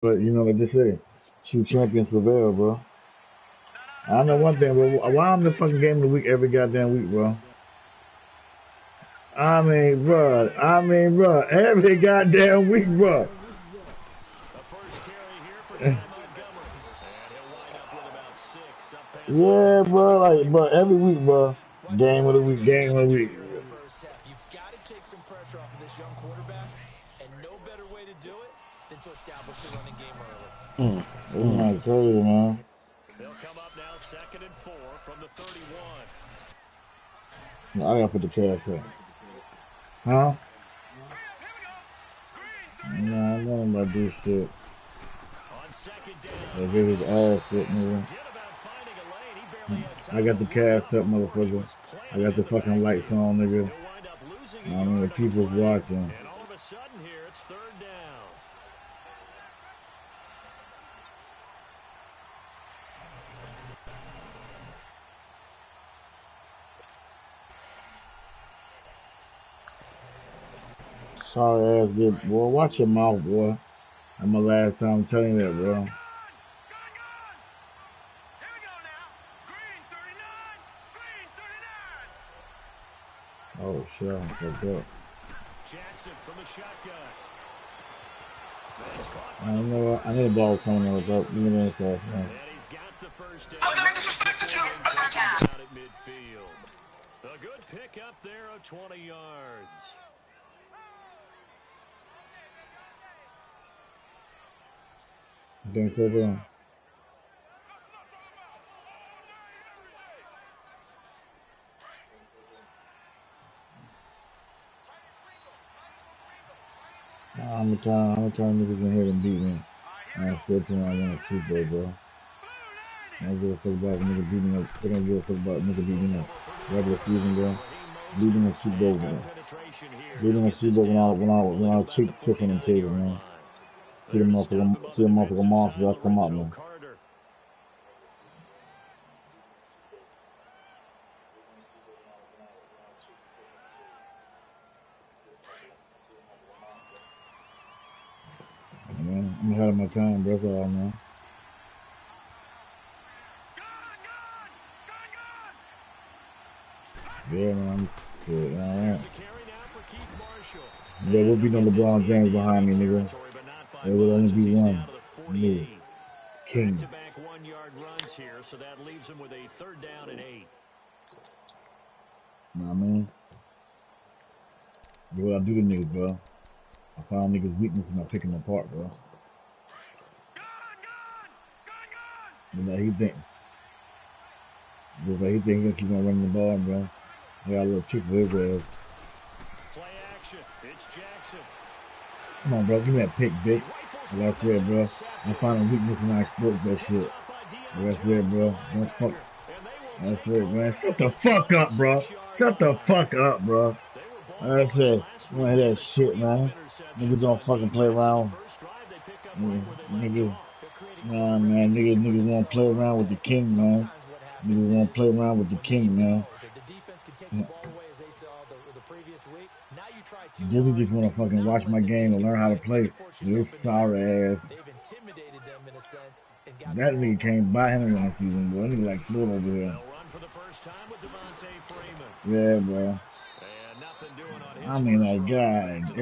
But you know what they say, true champions prevail, bro. I know one thing, bro. Why I'm the fucking game of the week every goddamn week, bro? I mean, bro, every goddamn week, bro. Yeah, bro, like, bro, every week, bro. Game of the week, game of the week. You've got to take some pressure off of this young quarterback, and no better way to do it than to establish the running game early. It's not crazy, man. They'll come up now, 2nd and 4 from the 31. I gotta put the cash up. Huh? Nah, I know about this shit. On 2nd down. They give his ass shit, nigga. I got the cash up, motherfucker. I got the fucking lights on, nigga. I mean, the people's watching. And all of a sudden here, it's 3rd down. Sorry ass bitch, boy. Watch your mouth, boy. That's my last time telling you that, bro. Oh shit, I fucked up. Jackson from the shotgun. I don't know. I need a ball coming up. Give me that fast, man. And he's got the first down. Out at midfield. A good pick up there of 20 yards. I think so, too. I'm gonna try niggas in here and beat me. I'm still telling I want a Super Bowl, bro. I don't give a fuck about nigga beating up. They don't give a fuck about nigga beating up. Regular season, bro. Beating a Super Bowl, bro. Beating a Super Bowl when I cheek tips on the table, man. See the motherfucker monster that come out, man. Man, I'm ahead of my time, bro. That's all, man. Yeah, man. Shit, alright. Yeah, we'll beat on LeBron James behind me, nigga. There will only be one. Me. King. Back-to-back 1-yard runs here, so that leaves him with a 3rd down and 8. Know what I mean? Do what I do to niggas, bro. I find niggas' weakness and I pick them apart, bro. You know, he think. He think he gonna keep on running the ball, bro. I got a little trick for his ass. Play action. It's Jackson. Come on, bro. Give me that pick, bitch. That's it, bro. I find a weakness and I exploit that shit. That's it, bro. Don't fuck. That's it, man. Shut the fuck up, bro. Shut the fuck up, bro. That's it. I wanna hear that shit, man. Niggas don't fucking play around. Niggas. Nah, man. Niggas wanna play around with the king, man. Niggas wanna play around with the king, man. Jimmy just wanna fucking watch my game and learn how to play. This sorry ass. That nigga came by him last season, bro. That nigga like flew over here. Yeah, bro. I mean, like, God.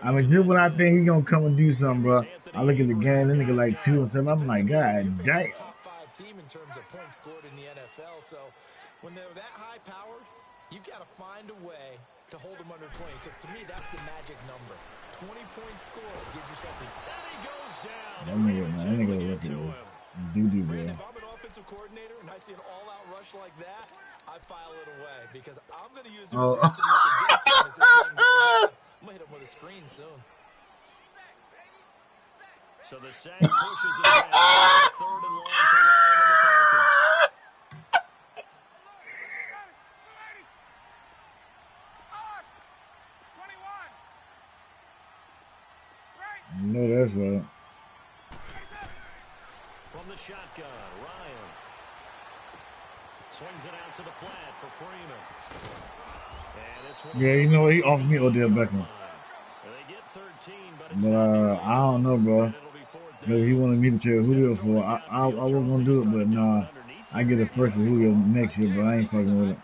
I mean, just when I think he gonna come and do something, bro. I look at the game, that nigga like 2 and 7. I'm like, God damn. Team in terms of points scored in the NFL, so when they're that high powered, you've got to find a way to hold them under 20, because to me that's the magic number. 20 points scored gives yourself the... And he goes down. That nigga look at this doo-doo, bro. If I'm an offensive coordinator and I see an all-out rush like that, I file it away, because I'm going to use the aggressiveness against him as this game goes on. I'm going to hit him with a screen soon. So the sack pushes it back. 3rd and long for Ryan and the Falcons. No, that's right. From the shotgun, Ryan swings it out to the flat for Freeman. And this one, yeah, you know what? He offered me Odell Beckham. they get 13, But I don't know, bro. Because he wanted me to trade Julio for. I was gonna do it, but nah. I get it first with Julio next year, but I ain't fucking with it.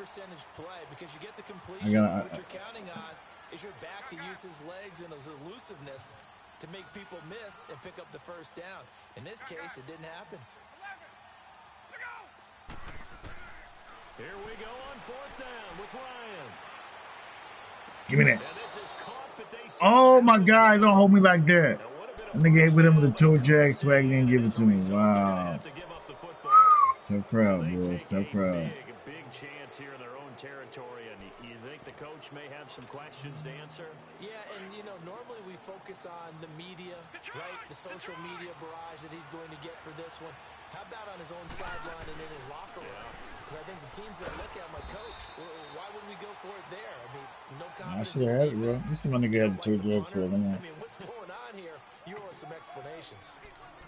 I got. What you're counting on is your back to use his legs and his elusiveness to make people miss and pick up the first down. In this case, it didn't happen. Here we go on fourth down with Ryan. Give me that. Oh my God! Don't hold me like that. And they gave with him with the toe jag swag and didn't give it to me. Wow. Tough crowd, boys. Tough crowd. Big chance here in their own territory, and you think the coach may have some questions to answer? Yeah, and you know, normally we focus on the media, right? The social media barrage that he's going to get for this one. How about on his own sideline and in his locker room? Because I think the team's going to look at him like, Coach, why would we go for it there? I mean, no confidence. I should have had it, bro. This is my nigga had the toe jag for it. I mean, what's going on here? You owe us some explanations.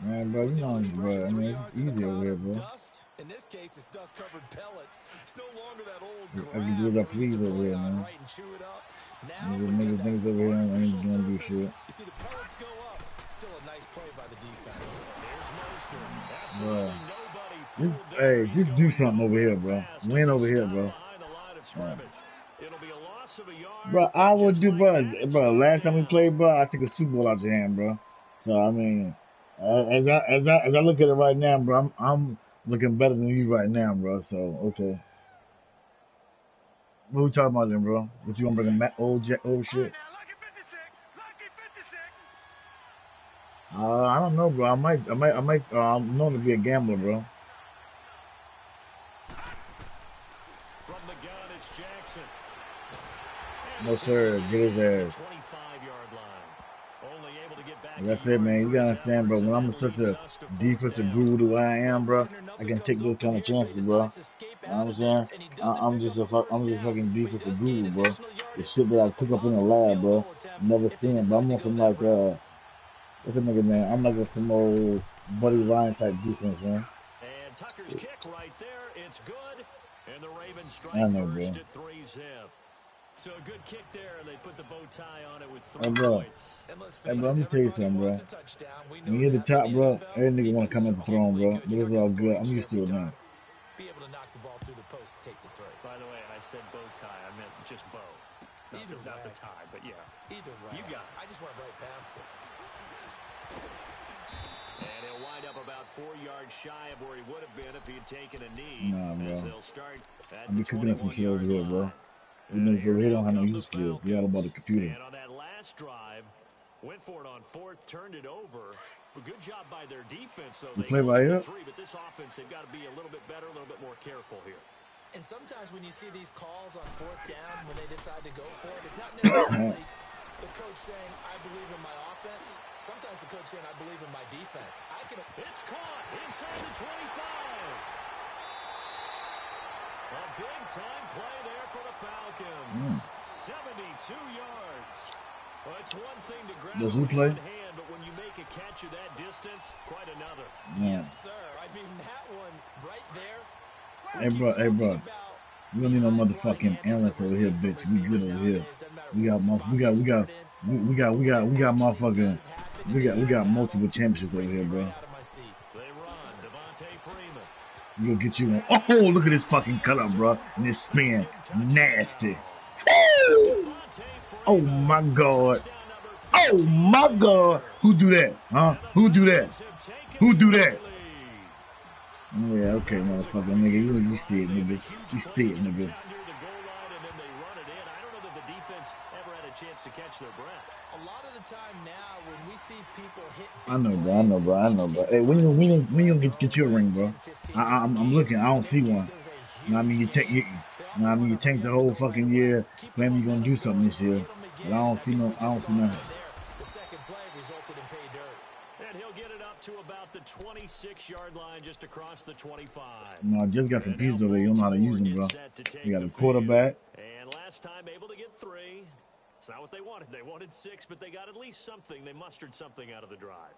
Man, bro, you know, bro. I mean, it's easy over here, bro. In this case, it's dust-covered pellets. It's no longer that old I can do what I please over here, man. Niggas over here ain't gonna do shit. You see the pellets go up. Still a nice play by the defense. Bro. Hey, just do something over here, bro. Win over here, bro. Bro, I would do, bro. Last time we played, bro, I took a Super Bowl out your hand, bro. So I mean, as I look at it right now, bro, I'm looking better than you right now, bro. So okay. What we talking about then, bro? What you gonna bring back old shit? I don't know, bro. I might. I'm known to be a gambler, bro. From the gun, it's Jackson. No sir, get his ass. 25-yard line. Only able to get back. That's it, man. You gotta understand, bro. When I'm such a defensive guru that I am, bro, I can take those kind of chances, bro. You know what I'm saying? I'm just a fucking defensive guru, bro. The shit that I pick up in the lab, bro. Never seen it, but I'm on some like what's a nigga, man? I'm like some old Buddy Ryan type defense, man. And Tucker's kick right there. It's good. And the Ravens strike first at 3-zip. So a good kick there, and they put the bow tie on it with 3 points. Hey, bro, let me tell you something, bro. When you're at the top, bro, every nigga want to come at the throne, bro. But it's all good. I'm used to it now. Be able to knock the ball through the post, take the throw. By the way, I said bow tie. I meant just bow. Not the tie, but yeah. Either way. You got it. I just went right past it. And he'll wind up about 4 yards shy of where he would have been if he had taken a knee. Nah, bro. As they'll start at I be cooking up some shit over here, bro. You niggas over here don't have no use skills. You all about the computer. And on that last drive, went for it on fourth, turned it over. A good job by their defense, though. They play by ear. But this offense, they've got to be a little bit better, a little bit more careful here. And sometimes when you see these calls on fourth down, when they decide to go for it, it's not necessarily the coach saying, I believe in my offense. Sometimes the coach saying, I believe in my defense. It's caught inside the 25. A big-time play there for the Falcons. 72 yards. Well, it's one thing to grab with one hand, but when you make a catch of that distance, quite another. Yes, sir. I mean, that one right there. Hey, bro. We don't need no motherfucking analysts over here, bitch. We good over here. We got motherfucking. We got multiple championships over here, bro. We'll get you one. Oh, look at this fucking cut up, bro. And this spin. Nasty. Oh my God. Oh my God. Who do that? Huh? Who do that? Who do that? Yeah, okay, motherfucker, nigga. You see it, nigga. You see it, nigga. A lot of the time now, when we see people hit, I know, bro. Hey, when you get your ring, bro? I'm looking. I don't see one. You know what I mean? You take the whole fucking year, claim you're gonna do something this year, but I don't see nothing. The second play resulted in pay dirt. And he'll get it up to about the 26-yard line, just across the 25. No, I just got some pieces over there. You don't know how to use them, bro. You got a quarterback. And last time able to get 3. It's not what they wanted. They wanted 6, but they got at least something. They mustered something out of the drive.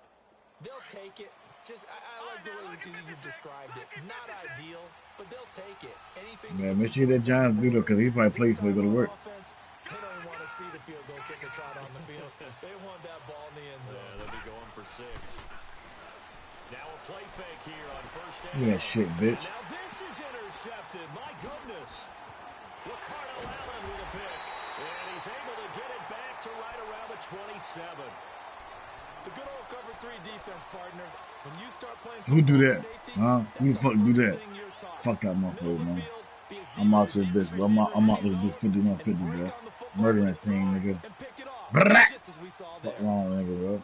They'll take it. Just, I like the way you've described it. Not ideal, but they'll take it. Anything. Man, make sure that Giants do though, because he probably plays before he go to work. They don't even want to see the field goal kicker trot on the field. They want that ball in the end zone. Yeah, they'll be going for 6. play fake here on first down. Look at that shit, bitch. Now this is intercepted. My goodness. Ricardo Allen with a pick. And he's able to get it back to right around the 27. The good old cover 3 defense, partner. When you start playing, Who do that? safety, Huh? Who the fuck do that? Fuck that Middle motherfucker, of the man. field, be as I'm deep out as to the this, deepest bro. receiver I'm in out the with this zone. 5150, Break bro. on the football Murdering with a team, throw nigga. and pick it off, Brrrah! just as we saw Fuck there. wrong, nigga, bro.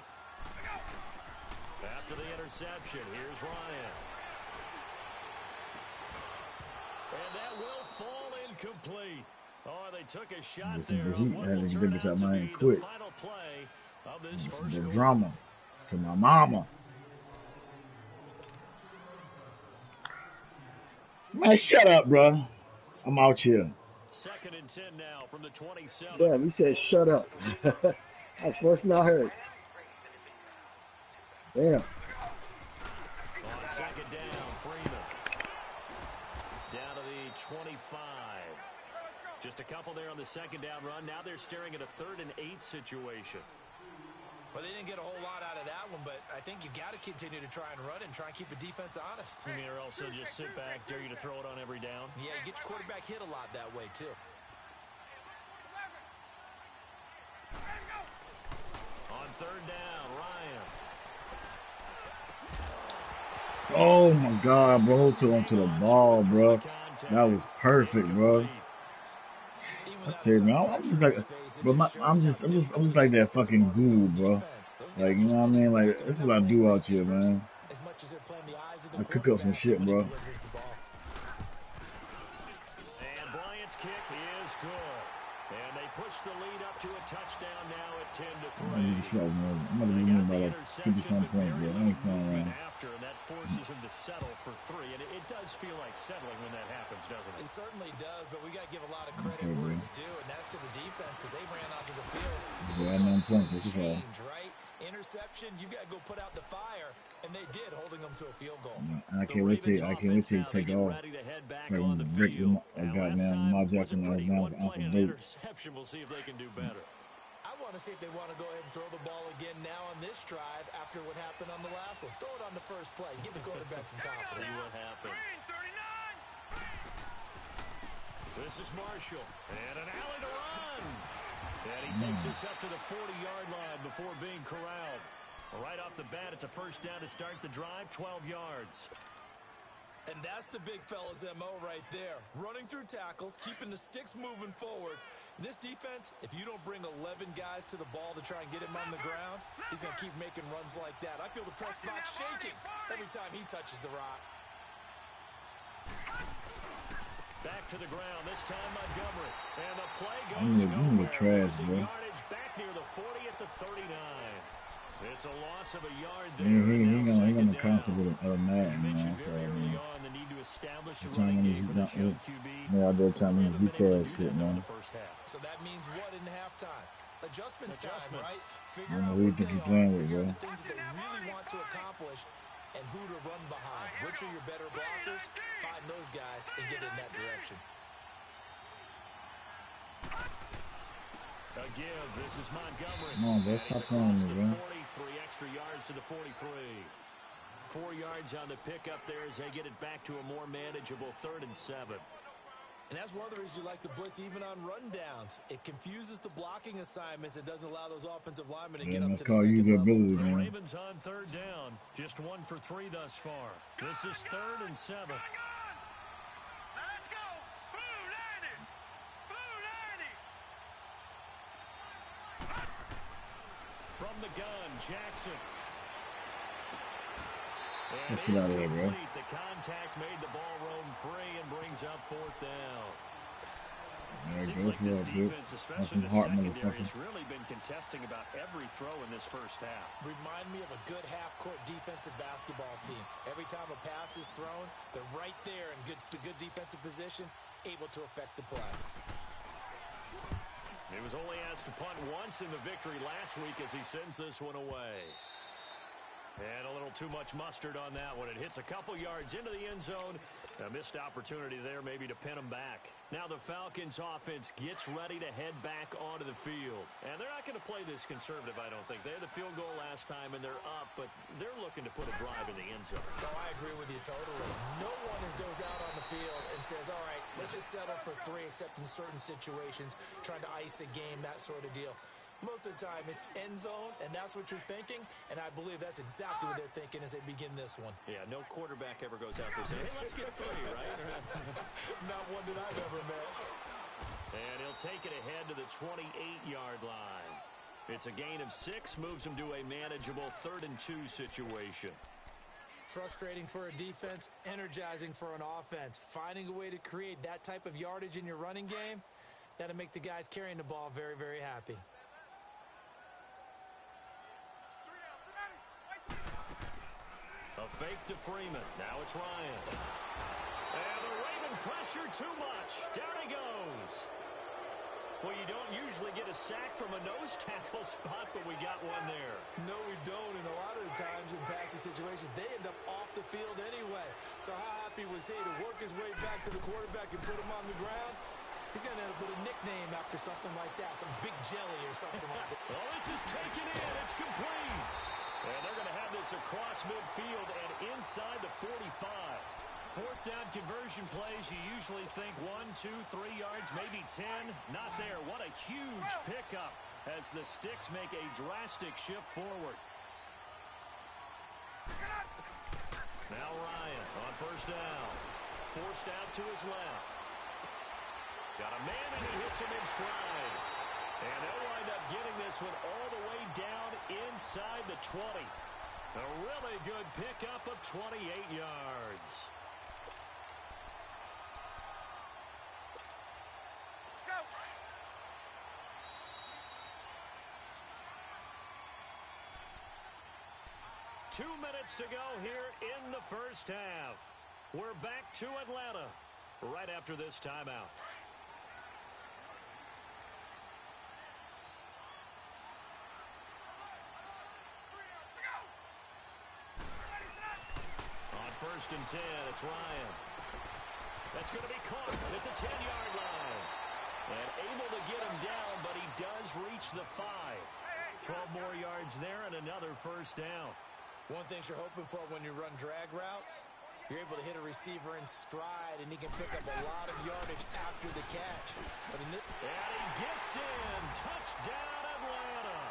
After the interception, here's Ryan. And that will fall incomplete. Oh, they took a shot there on what will turn out to be the final play of this first The quarter. drama to my mama. Man, shut up, bro. I'm out here. 2nd and 10 now from the 27. Yeah, we said shut up. That's first I heard. Damn. On 2nd down, Freeman. Down to the 25. Just a couple there on the 2nd down run. Now they're staring at a 3rd and 8 situation. Well, they didn't get a whole lot out of that one, but I think you got to continue to try and run and try and keep the defense honest. I mean, or also just sit back, dare you to throw it on every down. Yeah, you get your quarterback hit a lot that way, too. On 3rd down, Ryan. Oh my God, bro. Hold on to the ball, bro. That was perfect, bro. I tell you, man, I'm just like, bro, I'm just like that fucking dude, bro. Like, you know what I mean? Like, that's what I do out here, man. I cook up some shit, bro. And Bryant's kick is good. And they push the lead up to a touchdown now at 10-3. I'm gonna be winning by like 50-some points, bro. I ain't playing around. And that forces him to settle for 3. And it does feel like settling when that happens, doesn't it? It certainly does, but we got to give a lot of credit where it's due, and that's to the defense because they ran onto the field. Yeah, 9 points, that's all. Right? Interception, you got to go put out the fire, and they did, holding them to a field goal. I can't wait till you take off. So I can break a goddamn my jacket now off a boat. Interception, we'll see if they can do better. I want to see if they want to go ahead and throw the ball again now on this drive after what happened on the last one. Throw it on the first play. Give the quarterback some confidence. See what happens. This is Marshall. And an alley to run. And he takes us up to the 40-yard line before being corralled. Right off the bat, it's a first down to start the drive, 12 yards. And that's the big fella's MO right there. Running through tackles, keeping the sticks moving forward. This defense, if you don't bring 11 guys to the ball to try and get him on the ground, he's going to keep making runs like that. I feel the press box shaking every time he touches the rock. Back to the ground, this time Montgomery. And the play goes nowhere. Trash, bro. Yardage back near the 40 at the 39. It's a loss of a yard there. He gonna contact with another man, man. So I mean, I did tell me he cares shit, man. So that means what in halftime? Adjustments time, right? I don't know who you think you're playing with, bro. The things that they really want to accomplish and who to run behind. Which are your better blockers? Find those guys and get in that direction. A give. This is Montgomery. Come on, bro. Stop playing with me, bro. 43 extra yards to the 43. 4 yards on the pickup there as they get it back to a more manageable 3rd and 7. And that's one of the reasons you like to blitz even on rundowns. It confuses the blocking assignments. It doesn't allow those offensive linemen to get up to the second level. Ability, The man. Ravens on 3rd down. Just 1 for 3 thus far. This is 3rd and 7. From the gun, Jackson. Let's get out of here, bro. The contact made the ball roam free and brings up 4th down. Seems like this defense, especially the secondary, has really been contesting about every throw in this first half. Remind me of a good half-court defensive basketball team. Every time a pass is thrown, they're right there in good defensive position, able to affect the play. He was only asked to punt once in the victory last week as he sends this one away. And a little too much mustard on that one. It hits a couple yards into the end zone, A missed opportunity there maybe to pin them back. Now the Falcons offense gets ready to head back onto the field. And they're not going to play this conservative, I don't think. They had the field goal last time, and they're up, but they're looking to put a drive in the end zone. Oh, I agree with you totally. No one goes out on the field and says, all right, let's just settle for 3, except in certain situations, trying to ice a game, that sort of deal. Most of the time, it's end zone, and that's what you're thinking, and I believe that's exactly what they're thinking as they begin this one. Yeah, no quarterback ever goes out there saying, hey, let's get 3, right? Not one that I've ever met. And he'll take it ahead to the 28-yard line. It's a gain of 6, moves him to a manageable 3rd and 2 situation. Frustrating for a defense, energizing for an offense. Finding a way to create that type of yardage in your running game, that'll make the guys carrying the ball very, very happy. A fake to Freeman. Now it's Ryan. And the Raven pressure too much. Down he goes. Well, you don't usually get a sack from a nose tackle spot, but we got one there. No, we don't. And a lot of the times in passing situations, they end up off the field anyway. So how happy was he to work his way back to the quarterback and put him on the ground? He's going to end up with a nickname after something like that, some big jelly or something like that. Oh, this is taken in. It's complete. And they're going to have this across midfield and inside the 45. 4th down conversion plays, you usually think 1, 2, 3 yards, maybe 10. Not there. What a huge pickup as the Sticks make a drastic shift forward. Now Ryan on 1st down. Forced out to his left. Got a man, and he hits him in stride. And they'll wind up getting this one all the way down inside the 20. A really good pickup of 28 yards. Go. 2 minutes to go here in the first half. We're back to Atlanta right after this timeout. On 1st and 10, it's Ryan. That's going to be caught at the 10-yard line. And able to get him down, but he does reach the 5. 12 more yards there and another 1st down. One thing you're hoping for when you run drag routes, you're able to hit a receiver in stride, and he can pick up a lot of yardage after the catch. But and he gets in. Touchdown, Atlanta.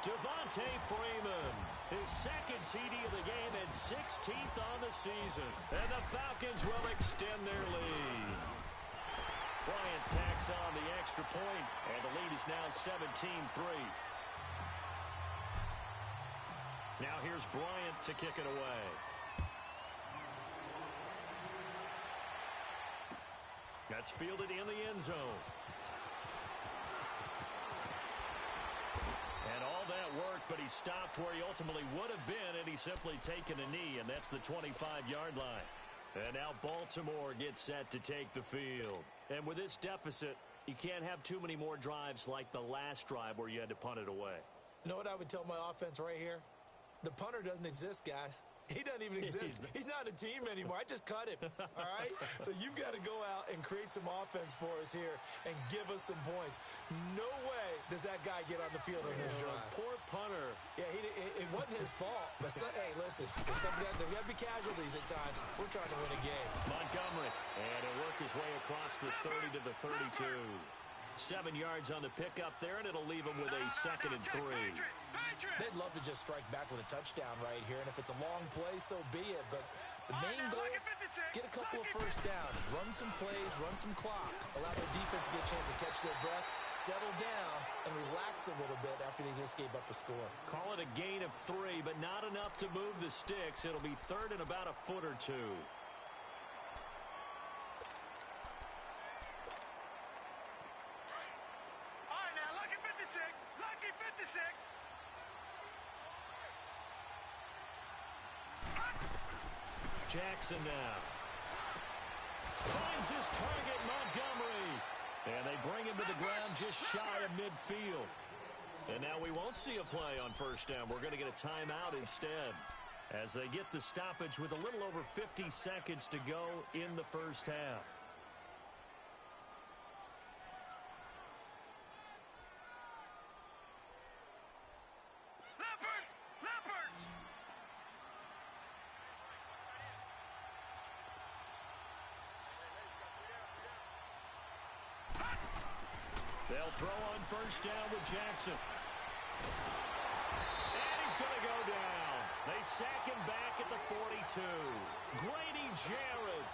Devontae Freeman, his 2nd TD of the game and 16th on the season. And the Falcons will extend their lead. Bryant tacks on the extra point, and the lead is now 17-3. Now here's Bryant to kick it away. That's fielded in the end zone. And all that work, but he stopped where he ultimately would have been, and he's simply taken a knee, and that's the 25-yard line. And now Baltimore gets set to take the field. And with this deficit, you can't have too many more drives like the last drive where you had to punt it away. you know what I would tell my offense right here? The punter doesn't exist, guys. He doesn't even exist. He's not a team anymore. I just cut him, all right? So you've got to go out and create some offense for us here and give us some points. No way does that guy get on the field on this drive. Poor punter. Yeah, it wasn't his fault. But, hey, listen, there's got to be casualties at times. We're trying to win a game. Montgomery. And he'll work his way across the 30 to the 32. 7 yards on the pickup there, and it'll leave him with a 2nd and 3. They'd love to just strike back with a touchdown right here, and if it's a long play, so be it. But the main goal, get a couple of first downs, run some plays, run some clock, allow their defense to get a chance to catch their breath, settle down, and relax a little bit after they just gave up a score. Call it a gain of 3, but not enough to move the sticks. It'll be 3rd and about a foot or 2. Jackson now finds his target, Montgomery, and they bring him to the ground just shy of midfield. And now we won't see a play on first down. We're going to get a timeout instead. as they get the stoppage with a little over 50 seconds to go in the first half. They'll throw on first down with Jackson. And he's going to go down. They sack him back at the 42. Grady Jarrett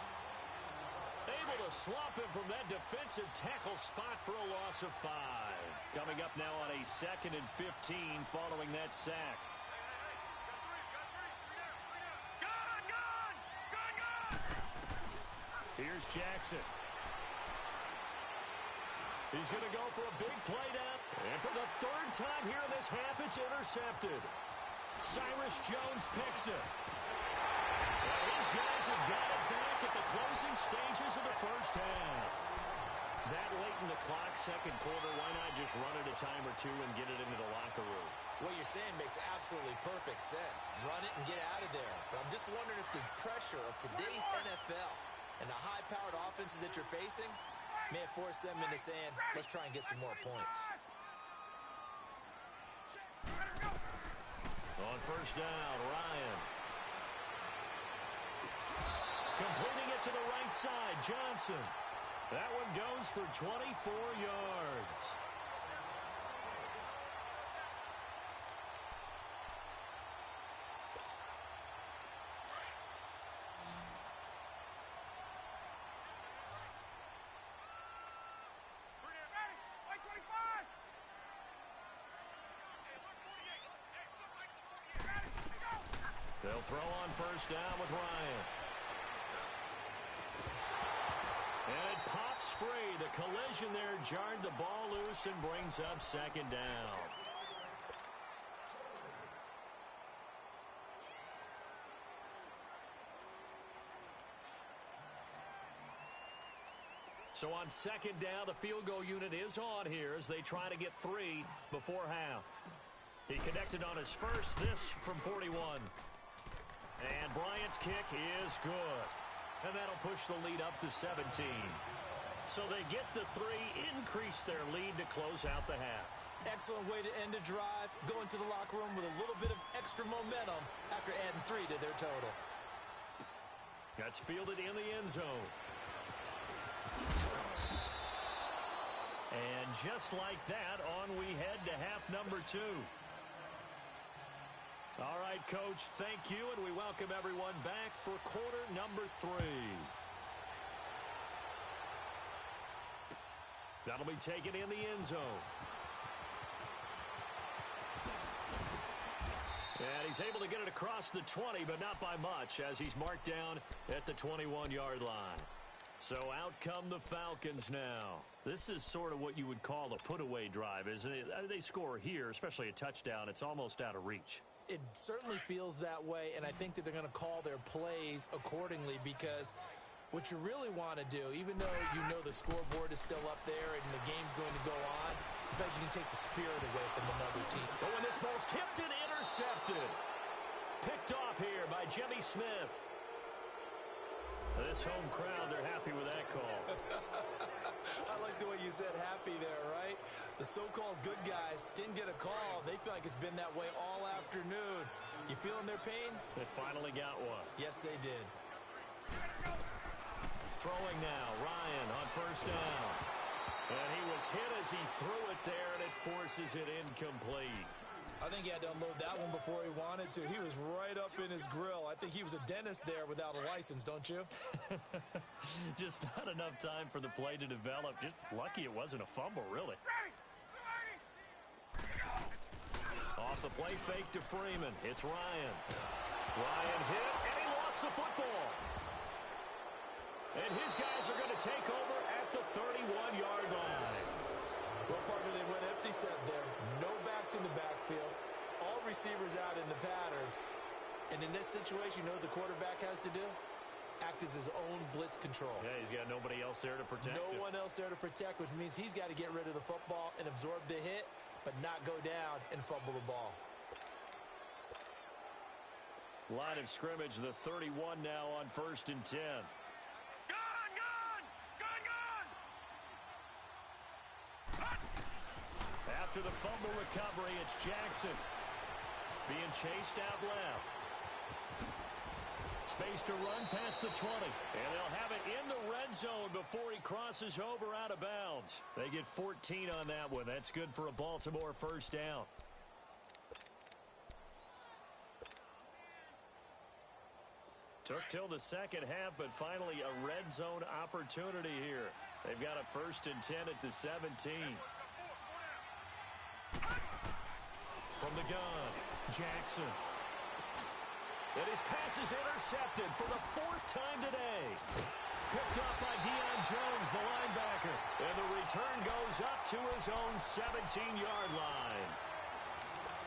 able to swap him from that defensive tackle spot for a loss of 5. Coming up now on a 2nd and 15 following that sack. Here's Jackson. He's going to go for a big play down. And for the 3rd time here in this half, it's intercepted. Cyrus Jones picks it. Well, his guys have got it back at the closing stages of the first half. That late in the clock, 2nd quarter, why not just run it a time or two and get it into the locker room? What you're saying makes absolutely perfect sense. Run it and get out of there. But I'm just wondering if the pressure of today's NFL and the high-powered offenses that you're facing may have forced them into saying, let's try and get some more points. On first down, Ryan. Completing it to the right side, Johnson. That one goes for 24 yards. They'll throw on first down with Ryan. And it pops free. The collision there jarred the ball loose and brings up 2nd down. So on 2nd down, the field goal unit is on here as they try to get 3 before half. He connected on his first, this from 41. And Bryant's kick is good. And that'll push the lead up to 17. So they get the 3, increase their lead to close out the half. Excellent way to end a drive. Go into the locker room with a little bit of extra momentum after adding 3 to their total. That's fielded in the end zone. And just like that, on we head to half number 2. All right, Coach, thank you, and we welcome everyone back for quarter number 3. That'll be taken in the end zone. And he's able to get it across the 20, but not by much, as he's marked down at the 21-yard line. So out come the Falcons now. This is sort of what you would call a put-away drive, isn't it? They score here, especially a touchdown. It's almost out of reach. It certainly feels that way, and I think that they're going to call their plays accordingly, because what you really want to do, even though you know the scoreboard is still up there and the game's going to go on, I think you can take the spirit away from another team. But when this ball's tipped and intercepted, picked off here by Jimmy Smith. This home crowd, they're happy with that call. I like the way you said happy there, right? The so-called good guys didn't get a call. They feel like it's been that way all afternoon. You feeling their pain? They finally got one. Yes, they did. Throwing now, Ryan on first down. And he was hit as he threw it there, and it forces it incomplete. I think he had to unload that one before he wanted to. He was right up in his grill. I think he was a dentist there without a license, don't you? Just not enough time for the play to develop. Just lucky it wasn't a fumble, really. Off the play fake to Freeman. It's Ryan. Ryan hit, and he lost the football. And his guys are going to take over at the 31-yard line. Well, partner, they went empty set there. No backs in the backfield. All receivers out in the pattern. And in this situation, you know what the quarterback has to do? Act as his own blitz control. Yeah, he's got nobody else there to protect him. No one else there to protect, which means he's got to get rid of the football and absorb the hit, but not go down and fumble the ball. Line of scrimmage, the 31 now on 1st and 10. After the fumble recovery, it's Jackson. Being chased out left. Space to run past the 20. And they'll have it in the red zone before he crosses over out of bounds. They get 14 on that one. That's good for a Baltimore first down. Took till the second half, but finally a red zone opportunity here. They've got a 1st and 10 at the 17. From the gun, Jackson. And his pass is intercepted for the 4th time today. Picked up by Deion Jones, the linebacker. And the return goes up to his own 17-yard line.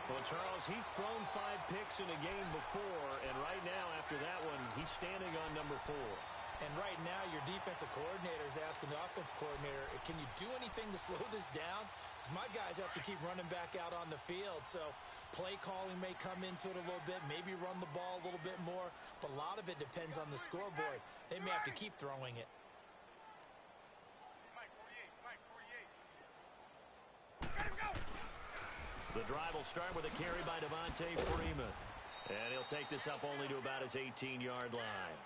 Well, Charles, he's thrown 5 picks in a game before, and right now, after that one, he's standing on number 4. And right now, your defensive coordinator is asking the offensive coordinator, can you do anything to slow this down? Because my guys have to keep running back out on the field. So play calling may come into it a little bit, maybe run the ball a little bit more. But a lot of it depends on the scoreboard. They may have to keep throwing it. The drive will start with a carry by Devontae Freeman. And he'll take this up only to about his 18-yard line.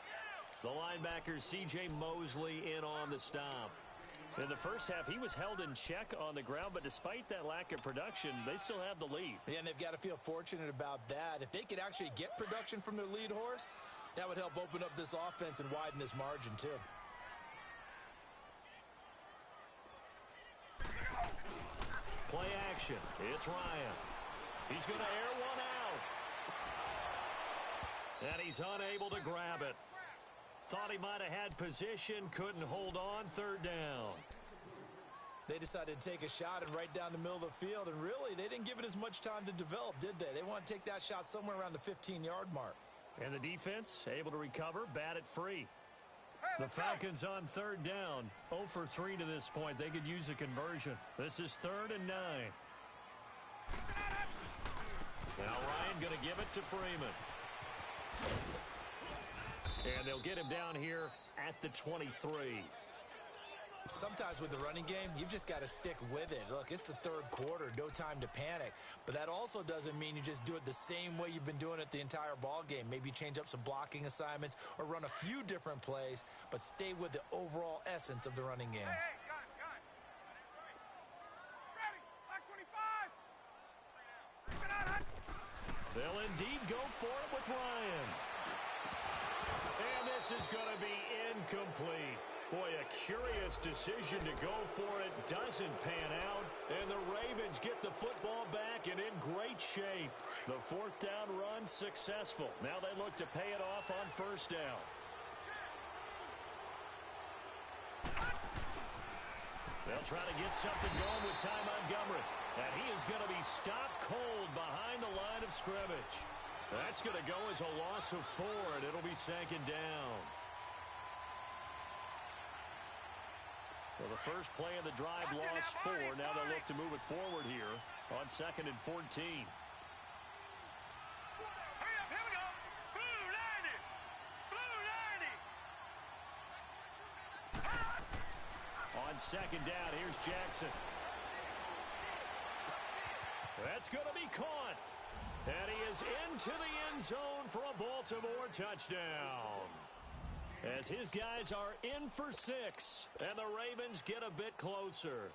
The linebacker, C.J. Mosley, in on the stop. In the first half, he was held in check on the ground, but despite that lack of production, they still have the lead. Yeah, and they've got to feel fortunate about that. If they could actually get production from their lead horse, that would help open up this offense and widen this margin, too. Play action. It's Ryan. He's going to air one out. And he's unable to grab it. Thought he might have had position, couldn't hold on, 3rd down. They decided to take a shot and right down the middle of the field, and really, they didn't give it as much time to develop, did they? They want to take that shot somewhere around the 15-yard mark. And the defense able to recover, bat it free. The Falcons on 3rd down, 0 for 3 to this point. They could use a conversion. This is 3rd and 9. Now Ryan going to give it to Freeman. And they'll get him down here at the 23. Sometimes with the running game, you've just got to stick with it. Look, it's the 3rd quarter, no time to panic. But that also doesn't mean you just do it the same way you've been doing it the entire ball game. Maybe change up some blocking assignments or run a few different plays, but stay with the overall essence of the running game. They'll indeed go for it with Ryan. And this is going to be incomplete. Boy, a curious decision to go for it. Doesn't pan out. And the Ravens get the football back and in great shape. The 4th down run successful. Now they look to pay it off on 1st down. They'll try to get something going with Ty Montgomery. And he is going to be stopped cold behind the line of scrimmage. That's going to go as a loss of 4, and it'll be 2nd down. Well, the first play of the drive lost 4. Now they'll look to move it forward here on 2nd and 14. On 2nd down, here's Jackson. That's going to be caught. And he is into the end zone for a Baltimore touchdown. As his guys are in for 6, and the Ravens get a bit closer.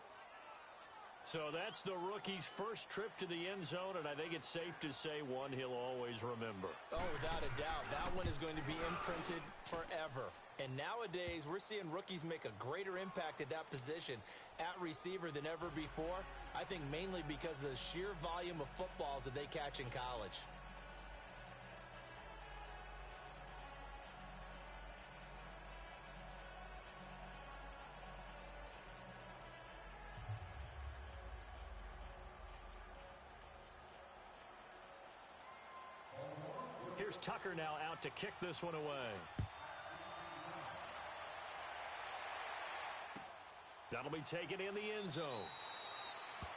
So that's the rookie's first trip to the end zone, and I think it's safe to say one he'll always remember. Oh, without a doubt. That one is going to be imprinted forever. And nowadays, we're seeing rookies make a greater impact at that position at receiver than ever before. I think mainly because of the sheer volume of footballs that they catch in college. Here's Tucker now out to kick this one away. That'll be taken in the end zone.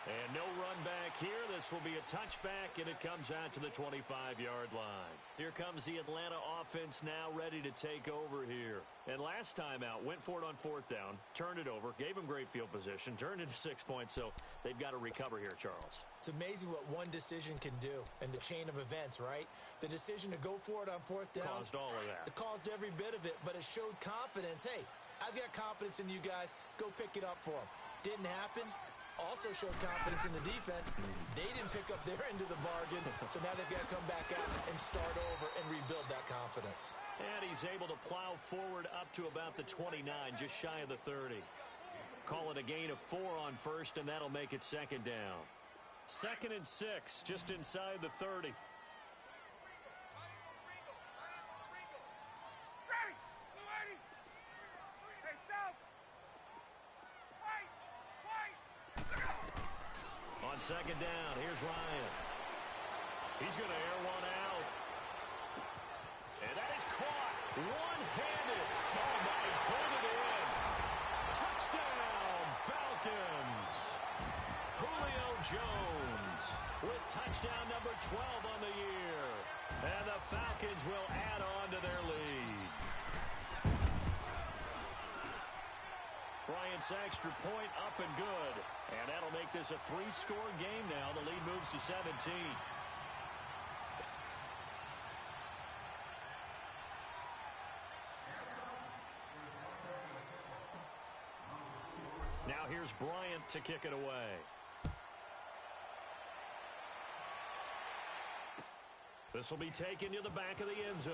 And no run back here. This will be a touchback, and it comes out to the 25-yard line. Here comes the Atlanta offense now ready to take over here. And last time out, went for it on 4th down, turned it over, gave them great field position, turned into 6 points, so they've got to recover here, Charles. It's amazing what one decision can do in the chain of events, right? The decision to go for it on 4th down. Caused all of that. It caused every bit of it, but it showed confidence. Hey, I've got confidence in you guys. Go pick it up for them. Didn't happen. Also showed confidence in the defense. They didn't pick up their end of the bargain, so now they've got to come back out and start over and rebuild that confidence. And he's able to plow forward up to about the 29, just shy of the 30. Call it a gain of 4 on 1st, and that'll make it 2nd down. 2nd and 6, just inside the 30. On 2nd down, here's Ryan. He's going to air one out. And that is caught. One-handed. Oh, my, he pulled it in. Touchdown, Falcons. Julio Jones with touchdown number 12 on the year. And the Falcons will add on to their lead. Bryant's extra point up and good. And that'll make this a 3-score game now. The lead moves to 17. Now here's Bryant to kick it away. This will be taken to the back of the end zone.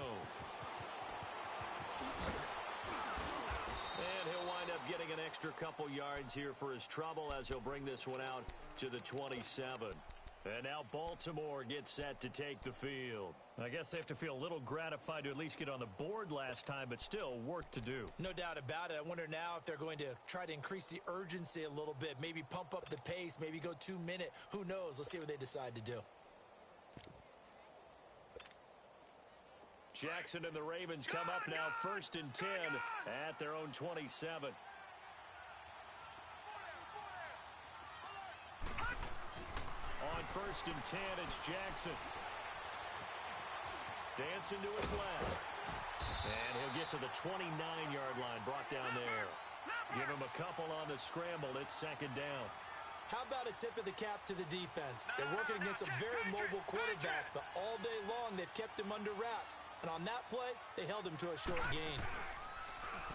And he'll wind up getting an extra couple yards here for his trouble as he'll bring this one out to the 27. And now Baltimore gets set to take the field. I guess they have to feel a little gratified to at least get on the board last time, but still work to do. No doubt about it. I wonder now if they're going to try to increase the urgency a little bit, maybe pump up the pace, maybe go 2-minute. Who knows? Let's see what they decide to do. Jackson and the Ravens come up now 1st and 10 at their own 27. On 1st and 10, it's Jackson. Dancing to his left. And he'll get to the 29-yard line, brought down there. Give him a couple on the scramble. It's 2nd down. How about a tip of the cap to the defense? They're working against a very mobile quarterback, but all day long they've kept him under wraps. And on that play, they held him to a short gain.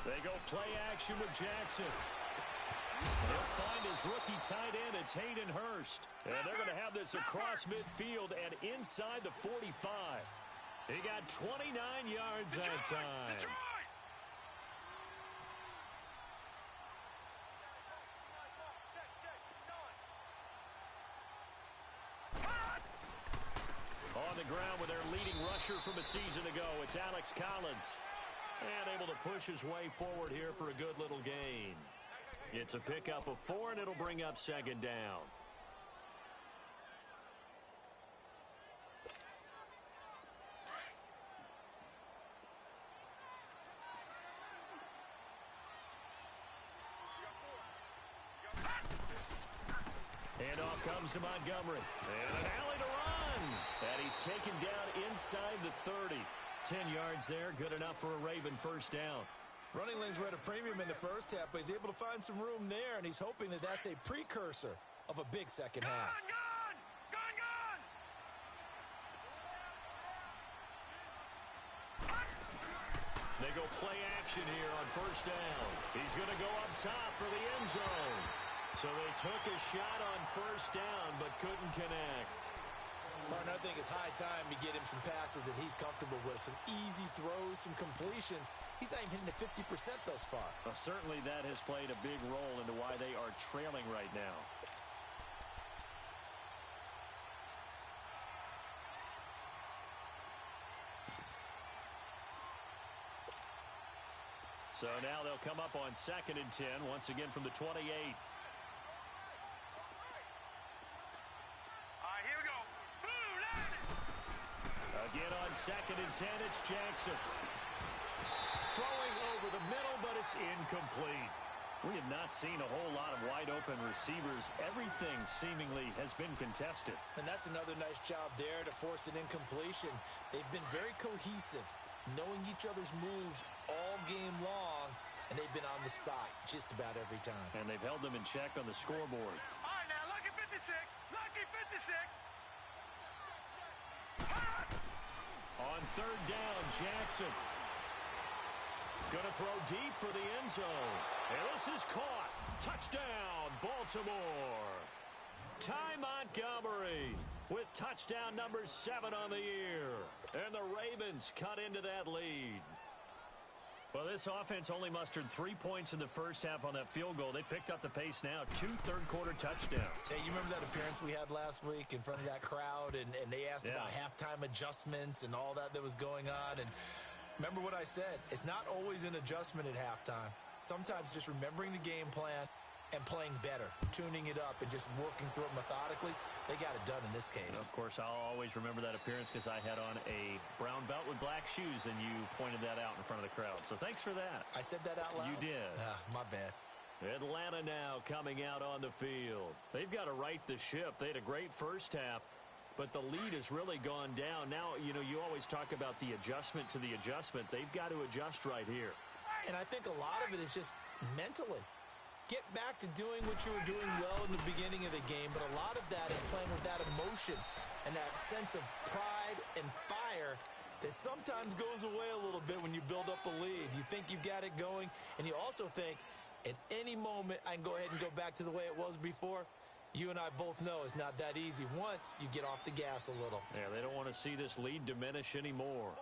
They go play action with Jackson. He'll find his rookie tight end. It's Hayden Hurst. And they're going to have this across midfield and inside the 45. He got 29 yards that time. On the ground with their leading rusher from a season ago, it's Alex Collins. And able to push his way forward here for a good little gain. It's a pickup of 4, and it'll bring up 2nd down. And off comes to Montgomery. And an alley to run. And he's taken down inside the 30. 10 yards there, good enough for a Raven 1st down. Running lanes were at a premium in the first half, but he's able to find some room there, and he's hoping that that's a precursor of a big second half. They go play action here on 1st down. He's going to go up top for the end zone. So they took a shot on 1st down, but couldn't connect. Martin, I think it's high time to get him some passes that he's comfortable with. Some easy throws, some completions. He's not even hitting the 50% thus far. Well, certainly that has played a big role into why they are trailing right now. So now they'll come up on 2nd and 10, once again from the 28. Again on 2nd and 10, it's Jackson. Throwing over the middle, but it's incomplete. We have not seen a whole lot of wide-open receivers. Everything seemingly has been contested. And that's another nice job there to force an incompletion. They've been very cohesive, knowing each other's moves all game long, and they've been on the spot just about every time. And they've held them in check on the scoreboard. All right, now, lucky 56. Lucky 56. On third down, Jackson. Going to throw deep for the end zone. And this is caught. Touchdown, Baltimore. Ty Montgomery with touchdown number 7 on the year. And the Ravens cut into that lead. Well, this offense only mustered 3 points in the first half on that field goal. They picked up the pace now. 2 third-quarter touchdowns. Hey, you remember that appearance we had last week in front of that crowd, and they asked about halftime adjustments and all that was going on, and remember what I said. It's not always an adjustment at halftime. Sometimes just remembering the game plan and playing better, tuning it up and just working through it methodically. They got it done in this case. And of course, I'll always remember that appearance because I had on a brown belt with black shoes, and you pointed that out in front of the crowd. So thanks for that. I said that out loud? You did. My bad. Atlanta now coming out on the field. They've got to right the ship. They had a great first half, but the lead has really gone down. Now, you always talk about the adjustment to the adjustment. They've got to adjust right here. And I think a lot of it is just mentally. Get back to doing what you were doing well in the beginning of the game, but a lot of that is playing with that emotion and that sense of pride and fire that sometimes goes away a little bit when you build up a lead. You think you've got it going, and you also think at any moment I can go ahead and go back to the way it was before. You and I both know it's not that easy once you get off the gas a little. Yeah, they don't want to see this lead diminish anymore.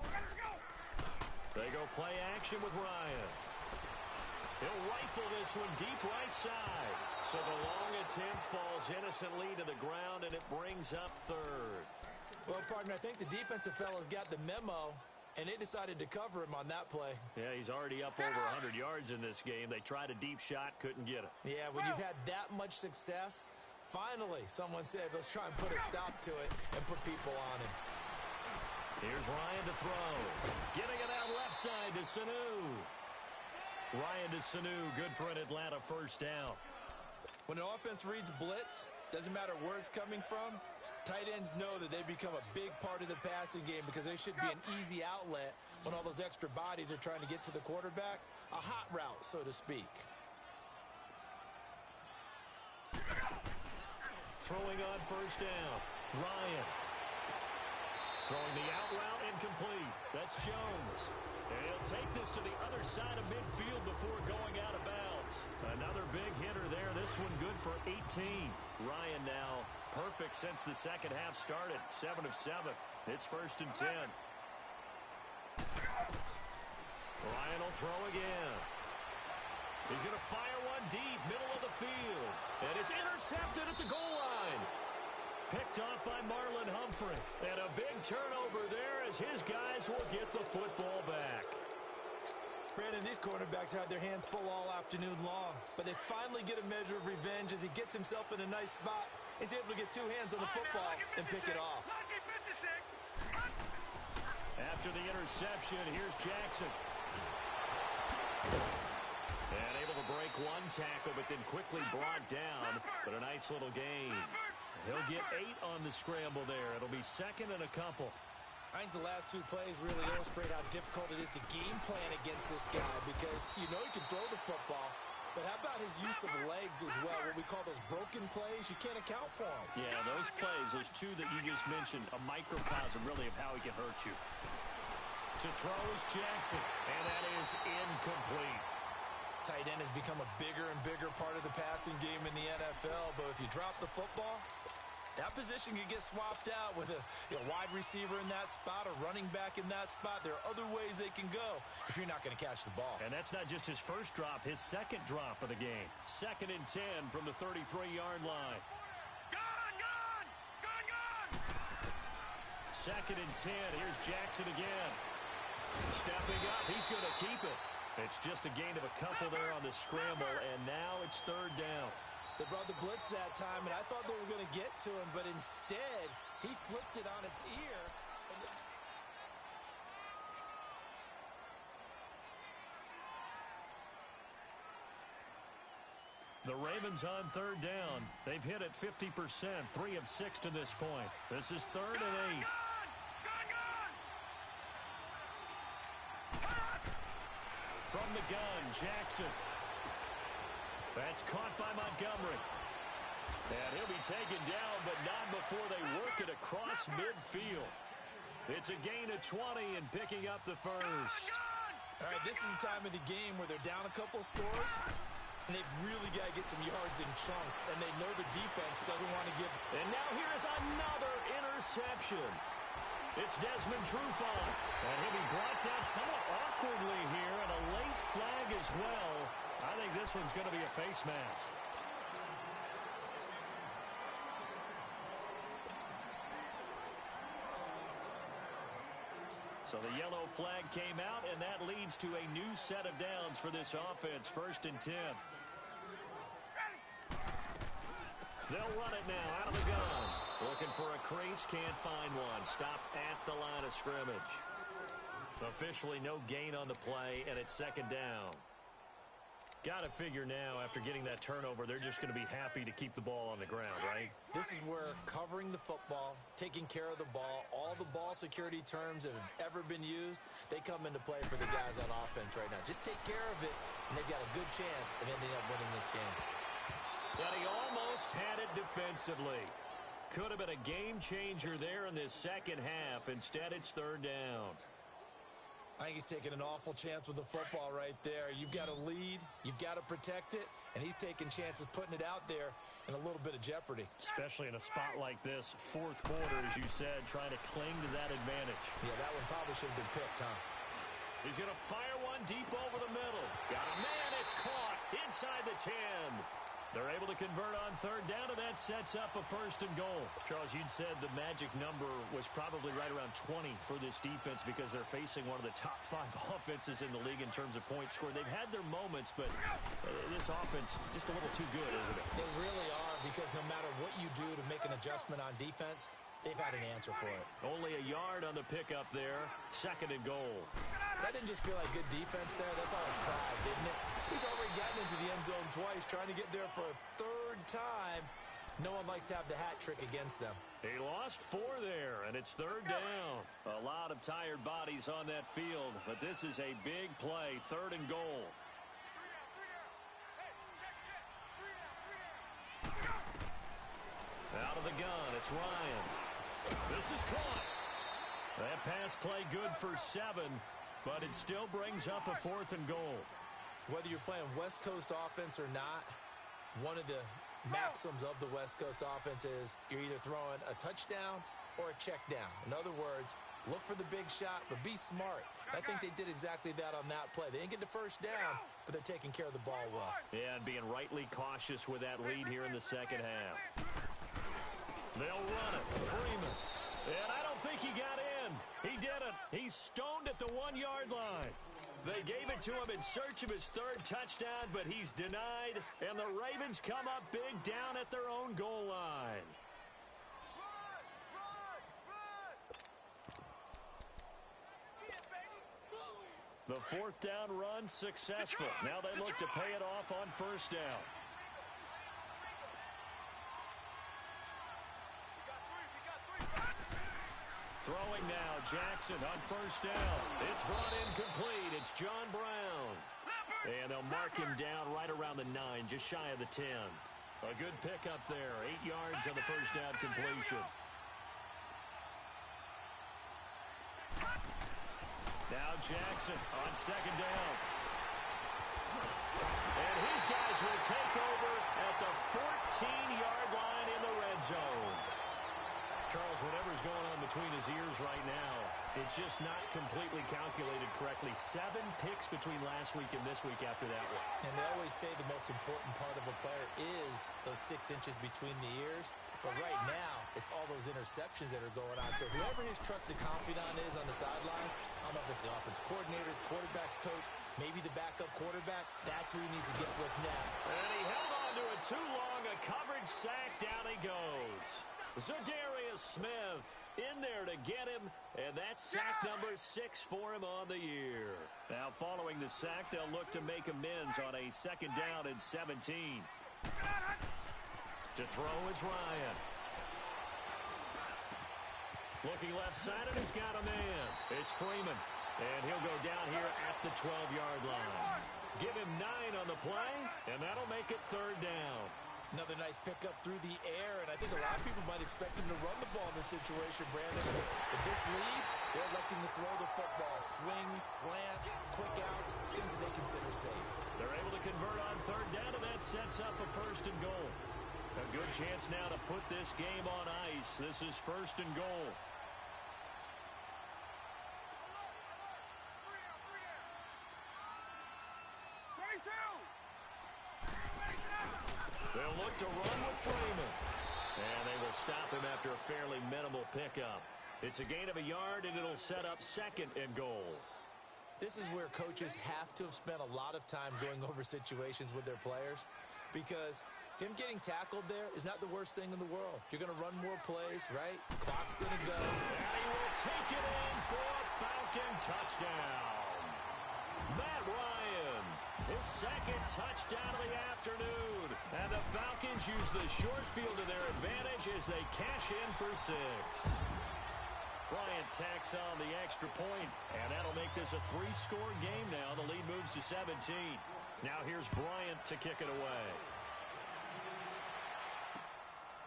They go play action with Ryan. He'll rifle this one deep right side. So the long attempt falls innocently to the ground, and it brings up third. Well, partner, I think the defensive fella's got the memo, and they decided to cover him on that play. Yeah, he's already up over 100 yards in this game. They tried a deep shot, couldn't get it. Yeah, when you've had that much success, finally someone said, let's try and put a stop to it and put people on him. Here's Ryan to throw. Getting it out left side to Sanu. Ryan to Sanu, good for an Atlanta first down. When an offense reads blitz, doesn't matter where it's coming from, tight ends know that they become a big part of the passing game because they should be an easy outlet when all those extra bodies are trying to get to the quarterback. A hot route, so to speak. Throwing on first down, Ryan. Throwing the out route incomplete. That's Jones. And he'll take this to the other side of midfield before going out of bounds. Another big hitter there. This one good for 18. Ryan now perfect since the second half started. 7 of 7. It's 1st and 10. Ryan will throw again. He's going to fire one deep, middle of the field. And it's intercepted at the goal line. Picked off by Marlon Humphrey. And a big turnover there as his guys will get the football back. Brandon, these cornerbacks had their hands full all afternoon long, but they finally get a measure of revenge as he gets himself in a nice spot. He's able to get 2 hands on the football and pick it off. After the interception, here's Jackson. And able to break one tackle, but then quickly brought down. But a nice little gain. He'll get 8 on the scramble there. It'll be 2nd and a couple. I think the last 2 plays really illustrate how difficult it is to game plan against this guy because you know he can throw the football, but how about his use of legs as well? What we call those broken plays, you can't account for them. Yeah, those plays, those 2 that you just mentioned, a microcosm really of how he can hurt you. To throw is Jackson, and that is incomplete. Tight end has become a bigger and bigger part of the passing game in the NFL, but if you drop the football, that position can get swapped out with a wide receiver in that spot, a running back in that spot. There are other ways they can go if you're not going to catch the ball. And that's not just his first drop, his second drop of the game. 2nd and 10 from the 33-yard line. Gone! 2nd and 10. Here's Jackson again. Stepping up. He's going to keep it. It's just a gain of a couple there on the scramble, and now it's 3rd down. They brought the blitz that time, and I thought they were going to get to him, but instead, he flipped it on its ear. The Ravens on third down. They've hit it 50%, 3 of 6 to this point. This is 3rd and 8. From the gun, Jackson. That's caught by Montgomery. And he'll be taken down, but not before they work it across midfield. It's a gain of 20 and picking up the first. All right, this is the time of the game where they're down a couple of scores, and they've really got to get some yards in chunks, and they know the defense doesn't want to give. And now here's another interception. It's Desmond Trufant, and he'll be brought down somewhat awkwardly here, and a late flag as well. I think this one's going to be a face mask. So the yellow flag came out, and that leads to a new set of downs for this offense. 1st and 10. They'll run it now out of the gun. Looking for a crease, can't find one. Stopped at the line of scrimmage. Officially no gain on the play, and it's 2nd down. Got to figure now, after getting that turnover, they're just going to be happy to keep the ball on the ground, right? This is where covering the football, taking care of the ball, all the ball security terms that have ever been used, they come into play for the guys on offense right now. Just take care of it, and they've got a good chance of ending up winning this game. But he almost had it defensively. Could have been a game changer there in this second half. Instead, it's 3rd down. I think he's taking an awful chance with the football right there. You've got to lead, you've got to protect it, and he's taking chances putting it out there in a little bit of jeopardy. Especially in a spot like this, 4th quarter, as you said, trying to cling to that advantage. Yeah, that one probably should have been picked, huh? He's going to fire one deep over the middle. Got a man, it's caught inside the 10. They're able to convert on 3rd down, and that sets up a 1st and goal. Charles, you'd said the magic number was probably right around 20 for this defense because they're facing one of the top 5 offenses in the league in terms of points scored. They've had their moments, but this offense just a little too good, isn't it? They really are, because no matter what you do to make an adjustment on defense, they've had an answer for it. Only a yard on the pickup there. 2nd and goal. That didn't just feel like good defense there. That felt like pride, didn't it? He's already gotten into the end zone twice, trying to get there for a 3rd time. No one likes to have the hat trick against them. He lost 4 there, and it's 3rd down. A lot of tired bodies on that field, but this is a big play. 3rd and goal. Out of the gun, it's Ryan. This is caught. That pass play good for 7, but it still brings up a 4th and goal. Whether you're playing West Coast offense or not, one of the maxims of the West Coast offense is you're either throwing a touchdown or a check down. In other words, look for the big shot, but be smart. I think they did exactly that on that play. They didn't get the 1st down, but they're taking care of the ball well. Yeah, and being rightly cautious with that lead here in the 2nd half. They'll run it. Freeman. And I don't think he got in. He didn't. He's stoned at the 1-yard line. They gave it to him in search of his 3rd touchdown, but he's denied, and the Ravens come up big down at their own goal line. The 4th down run successful. Now they look to pay it off on 1st down. Throwing now, Jackson on 1st down. It's brought in complete. It's John Brown. And they'll mark him down right around the 9, just shy of the 10. A good pickup there. 8 yards on the 1st down completion. Now Jackson on 2nd down. And his guys will take over at the 14-yard line in the red zone. Charles, whatever's going on between his ears right now, it's just not completely calculated correctly. 7 picks between last week and this week after that one. And they always say the most important part of a player is those 6 inches between the ears. But right now, it's all those interceptions that are going on. So whoever his trusted confidant is on the sidelines, I don't know if it's the offense coordinator, the quarterback's coach, maybe the backup quarterback, that's who he needs to get with now. And he held on to it too long. A coverage sack. Down he goes. Zadarius Smith in there to get him, and that's sack number 6 for him on the year. Now following the sack, they'll look to make amends on a 2nd down and 17. To throw is Ryan. Looking left-sided, he's got a man. It's Freeman. And he'll go down here at the 12-yard line. Give him 9 on the play, and that'll make it 3rd down. Another nice pickup through the air, and I think a lot of people might expect him to run the ball in this situation, Brandon. With this lead, they're electing to throw the football. Swings, slants, quick outs, things that they consider safe. They're able to convert on 3rd down, and that sets up a 1st and goal. A good chance now to put this game on ice. This is 1st and goal. They'll look to run with Freeman. And they will stop him after a fairly minimal pickup. It's a gain of a yard, and it'll set up 2nd and goal. This is where coaches have to have spent a lot of time going over situations with their players, because him getting tackled there is not the worst thing in the world. You're going to run more plays, right? Clock's going to go. And he will take it in for a Falcon touchdown. Matt Ryan, his 2nd touchdown of the afternoon. And the Falcons use the short field to their advantage as they cash in for 6. Bryant tacks on the extra point, and that'll make this a 3-score game now. The lead moves to 17. Now here's Bryant to kick it away.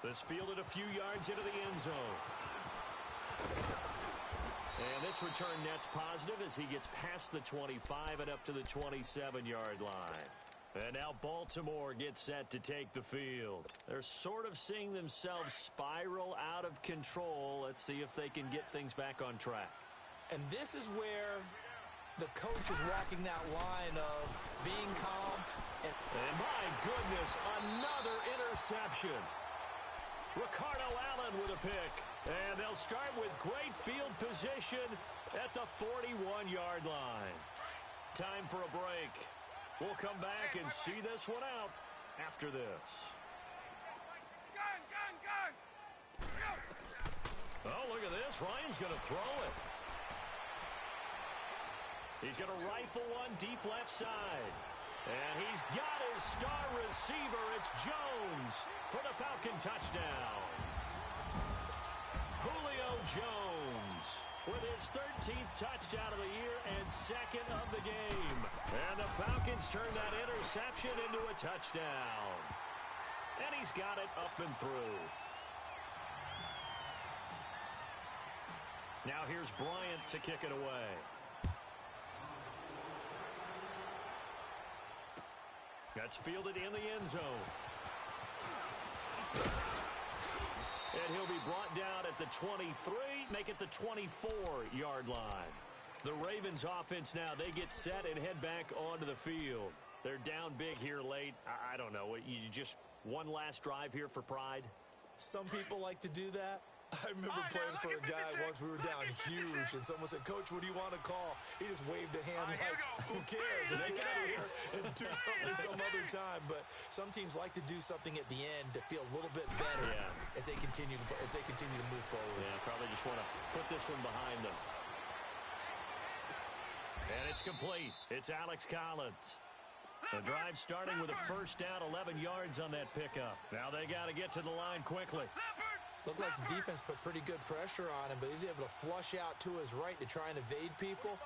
This fielded a few yards into the end zone. And this return net's positive as he gets past the 25 and up to the 27-yard line. And now Baltimore gets set to take the field. They're sort of seeing themselves spiral out of control. Let's see if they can get things back on track. And this is where the coach is walking that line of being calm. And my goodness, another interception. Ricardo Allen with a pick. And they'll start with great field position at the 41-yard line. Time for a break. We'll come back and see this one out after this. Oh, look at this. Ryan's going to throw it. He's going to rifle one deep left side. And he's got his star receiver. It's Jones for the Falcon touchdown. Julio Jones with his 13th touchdown of the year and 2nd of the game. And the Falcons turn that interception into a touchdown. And he's got it up and through. Now here's Bryant to kick it away. That's fielded in the end zone. And he'll be brought down at the 23, make it the 24-yard line. The Ravens offense now, they get set and head back onto the field. They're down big here late. I don't know. You just one last drive here for pride? some people like to do that. I remember playing for a guy once. We were down huge, and someone said, "Coach, what do you want to call?" He just waved a hand like, "Who cares? Let's get out of here and do something some other time." But some teams like to do something at the end to feel a little bit better as they continue to move forward. Yeah, probably just want to put this one behind them. And it's complete. It's Alex Collins. The drive starting with a first down, 11 yards on that pickup. Now they got to get to the line quickly. Looked like the defense put pretty good pressure on him, but he's able to flush out to his right to try and evade people.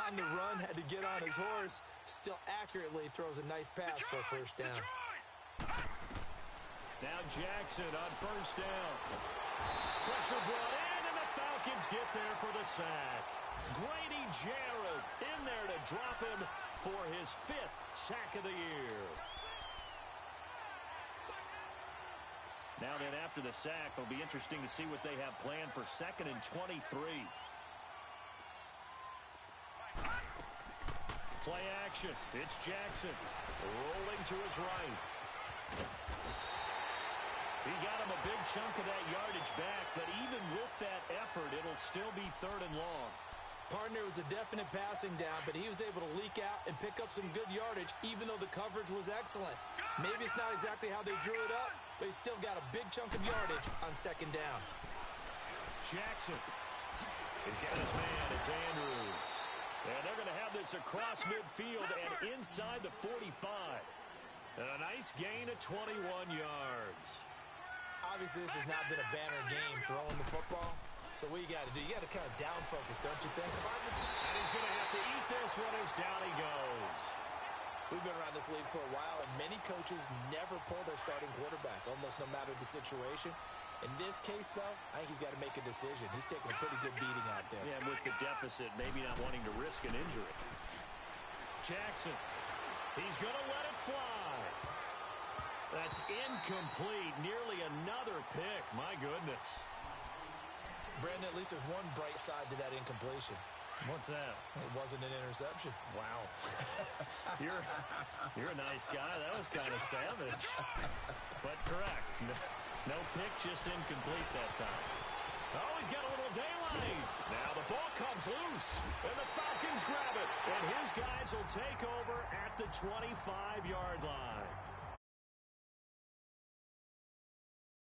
On the run, had to get on his horse. Still accurately throws a nice pass for a first down. Now Jackson on first down. Pressure brought in, and the Falcons get there for the sack. Grady Jarrett in there to drop him for his 5th sack of the year. Now then, after the sack, it'll be interesting to see what they have planned for 2nd and 23. Play action. It's Jackson rolling to his right. He got him a big chunk of that yardage back, but even with that effort, it'll still be 3rd and long. Partner was a definite passing down, but he was able to leak out and pick up some good yardage, even though the coverage was excellent. Maybe it's not exactly how they drew it up, but he still got a big chunk of yardage on 2nd down. Jackson. He's got his man. It's Andrews. And they're going to have this across midfield and inside the 45. And a nice gain of 21 yards. Obviously, this has not been a banner game throwing the football. So what you got to do, you got to kind of down focus, don't you think? And he's going to have to eat this one as down he goes. We've been around this league for a while, and many coaches never pull their starting quarterback, almost no matter the situation. In this case, though, I think he's got to make a decision. He's taking a pretty good beating out there. Yeah, with the deficit, maybe not wanting to risk an injury. Jackson, he's going to let it fly. That's incomplete. Nearly another pick. My goodness. Brandon, at least there's one bright side to that incompletion. What's that? It wasn't an interception. Wow. You're a nice guy. That was kind of savage. But correct. No pick, just incomplete that time. Oh, he's got a little daylight. Now the ball comes loose. And the Falcons grab it. And his guys will take over at the 25-yard line.